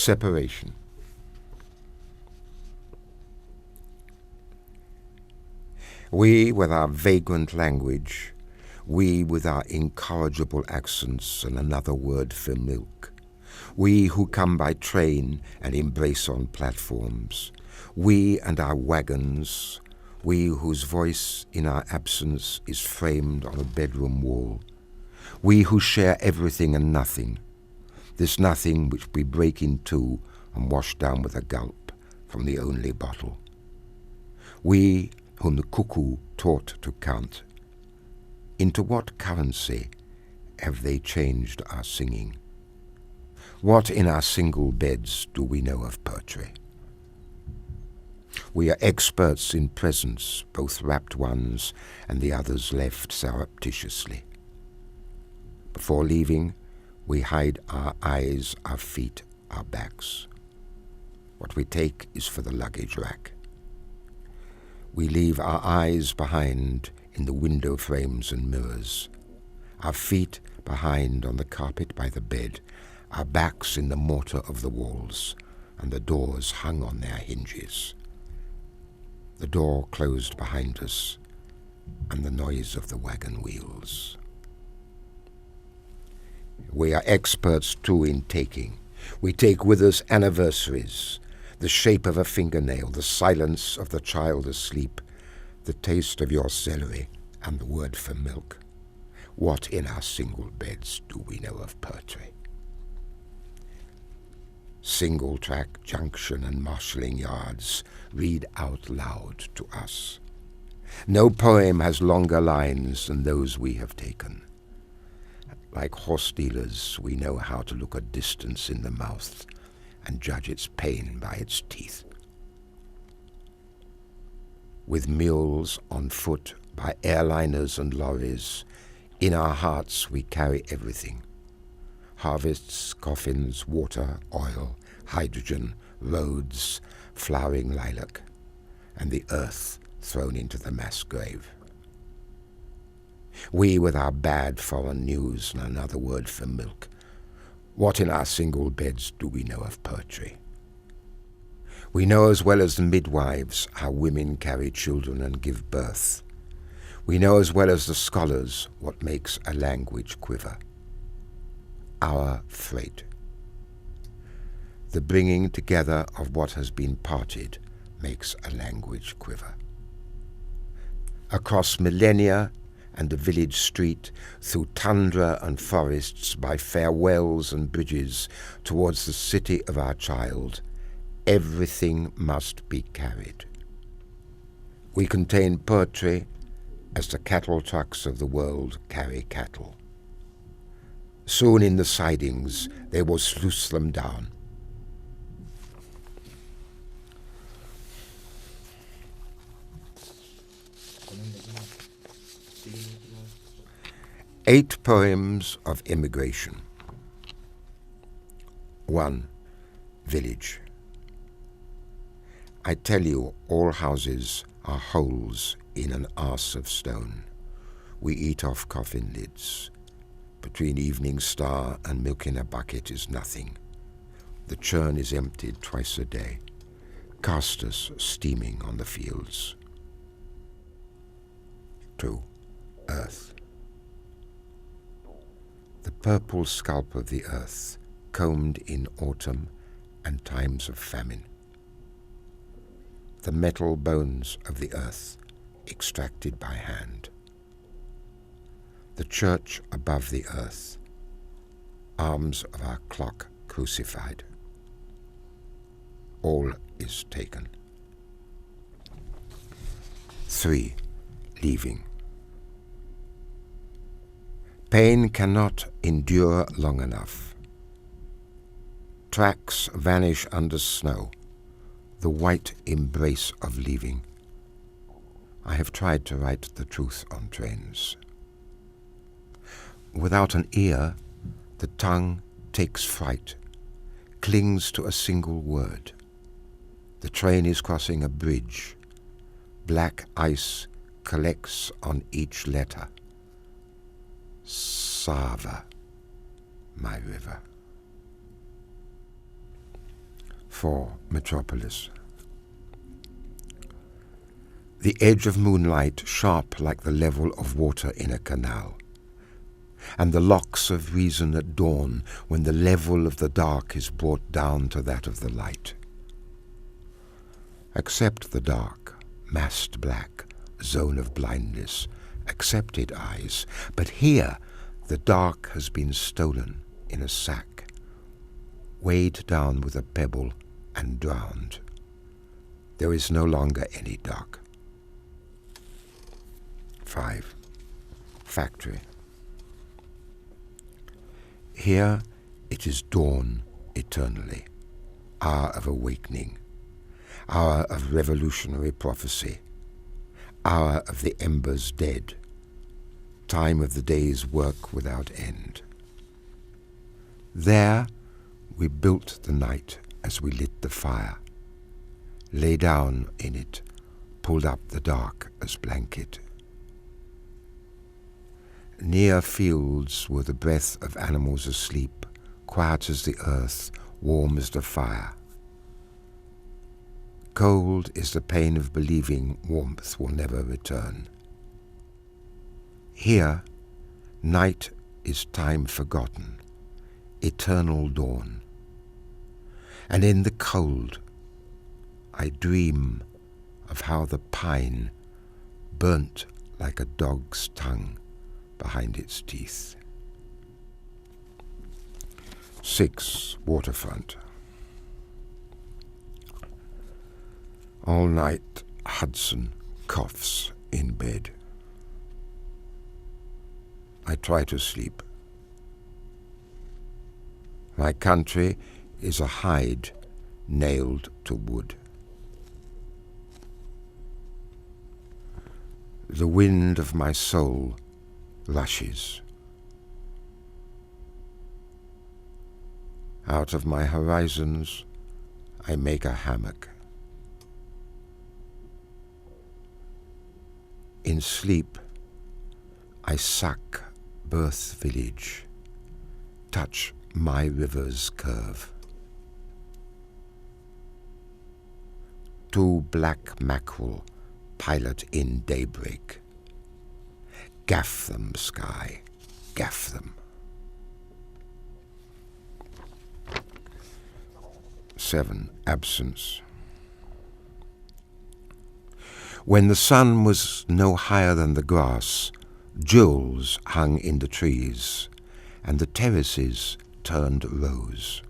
Separation. We with our vagrant language, we with our incorrigible accents and another word for milk, we who come by train and embrace on platforms, we and our wagons, we whose voice in our absence is framed on a bedroom wall, we who share everything and nothing, this nothing which we break in two and wash down with a gulp from the only bottle. We whom the cuckoo taught to count, into what currency have they changed our singing? What in our single beds do we know of poetry? We are experts in presents, both rapt ones and the others left surreptitiously. Before leaving, we hide our eyes, our feet, our backs. What we take is for the luggage rack. We leave our eyes behind in the window frames and mirrors, our feet behind on the carpet by the bed, our backs in the mortar of the walls, and the doors hung on their hinges. The door closed behind us, and the noise of the wagon wheels. We are experts too in taking. We take with us anniversaries, the shape of a fingernail, the silence of the child asleep, the taste of your celery, and the word for milk. What in our single beds do we know of poetry? Single track junction and marshalling yards read out loud to us. No poem has longer lines than those we have taken. Like horse dealers, we know how to look a distance in the mouth and judge its pain by its teeth. With mules on foot, by airliners and lorries, in our hearts we carry everything. Harvests, coffins, water, oil, hydrogen, roads, flowering lilac, and the earth thrown into the mass grave. We with our bad foreign news and another word for milk. What in our single beds do we know of poetry? We know as well as the midwives how women carry children and give birth. We know as well as the scholars what makes a language quiver. Our freight. The bringing together of what has been parted makes a language quiver. Across millennia and the village street, through tundra and forests, by farewells and bridges, towards the city of our child, everything must be carried. We contain poetry as the cattle trucks of the world carry cattle. Soon in the sidings they will sluice them down. Eight poems of immigration. 1. Village. I tell you, all houses are holes in an arse of stone. We eat off coffin lids. Between evening star and milk in a bucket is nothing. The churn is emptied twice a day. Castors steaming on the fields. 2. Earth. The purple scalp of the earth, combed in autumn and times of famine. The metal bones of the earth, extracted by hand. The church above the earth, arms of our clock crucified. All is taken. 3. Leaving. Pain cannot endure long enough. Tracks vanish under snow, the white embrace of leaving. I have tried to write the truth on trains. Without an ear, the tongue takes fright, clings to a single word. The train is crossing a bridge. Black ice collects on each letter. Sava, my river. 4. Metropolis. The edge of moonlight sharp like the level of water in a canal, and the locks of reason at dawn when the level of the dark is brought down to that of the light. Accept the dark, massed black, zone of blindness, accepted eyes, but here the dark has been stolen in a sack, weighed down with a pebble and drowned. There is no longer any dark. 5. Factory. Here it is dawn eternally, hour of awakening, hour of revolutionary prophecy, hour of the embers dead, time of the day's work without end. There we built the night as we lit the fire, lay down in it, pulled up the dark as blanket. Near fields were the breath of animals asleep, quiet as the earth, warm as the fire. Cold is the pain of believing warmth will never return. Here, night is time forgotten, eternal dawn. And in the cold, I dream of how the pine burnt like a dog's tongue behind its teeth. 6. Waterfront. All night Hudson coughs in bed. I try to sleep. My country is a hide nailed to wood. The wind of my soul rushes. Out of my horizons I make a hammock. In sleep I suck birth village, touch my river's curve. 2 black mackerel pilot in daybreak. Gaff them, sky, gaff them. 7. Absence. When the sun was no higher than the grass, jewels hung in the trees, and the terraces turned rose.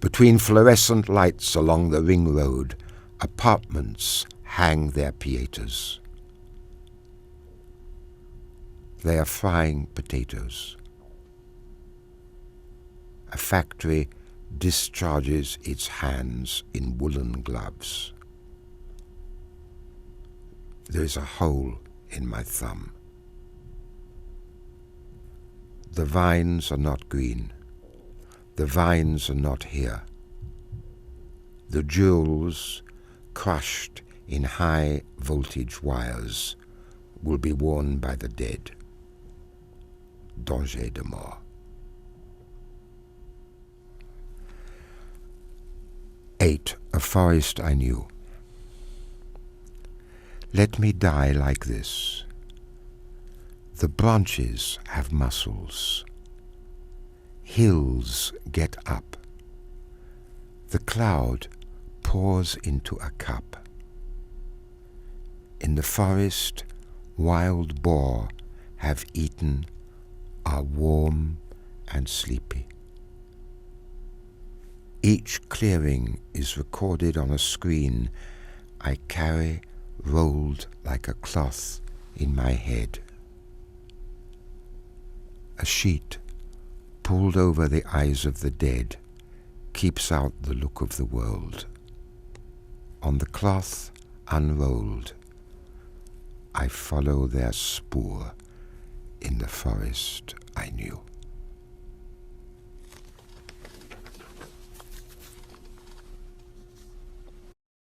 Between fluorescent lights along the ring road, apartments hang their pietas. They are frying potatoes. A factory discharges its hands in woolen gloves. There is a hole in my thumb. The vines are not green. The vines are not here. The jewels, crushed in high voltage wires, will be worn by the dead. Danger de mort. 8. A forest I knew. Let me die like this. The branches have muscles. Hills get up. The cloud pours into a cup. In the forest, wild boar have eaten, are warm and sleepy. Each clearing is recorded on a screen I carry rolled like a cloth in my head. A sheet pulled over the eyes of the dead keeps out the look of the world. On the cloth unrolled, I follow their spoor in the forest I knew.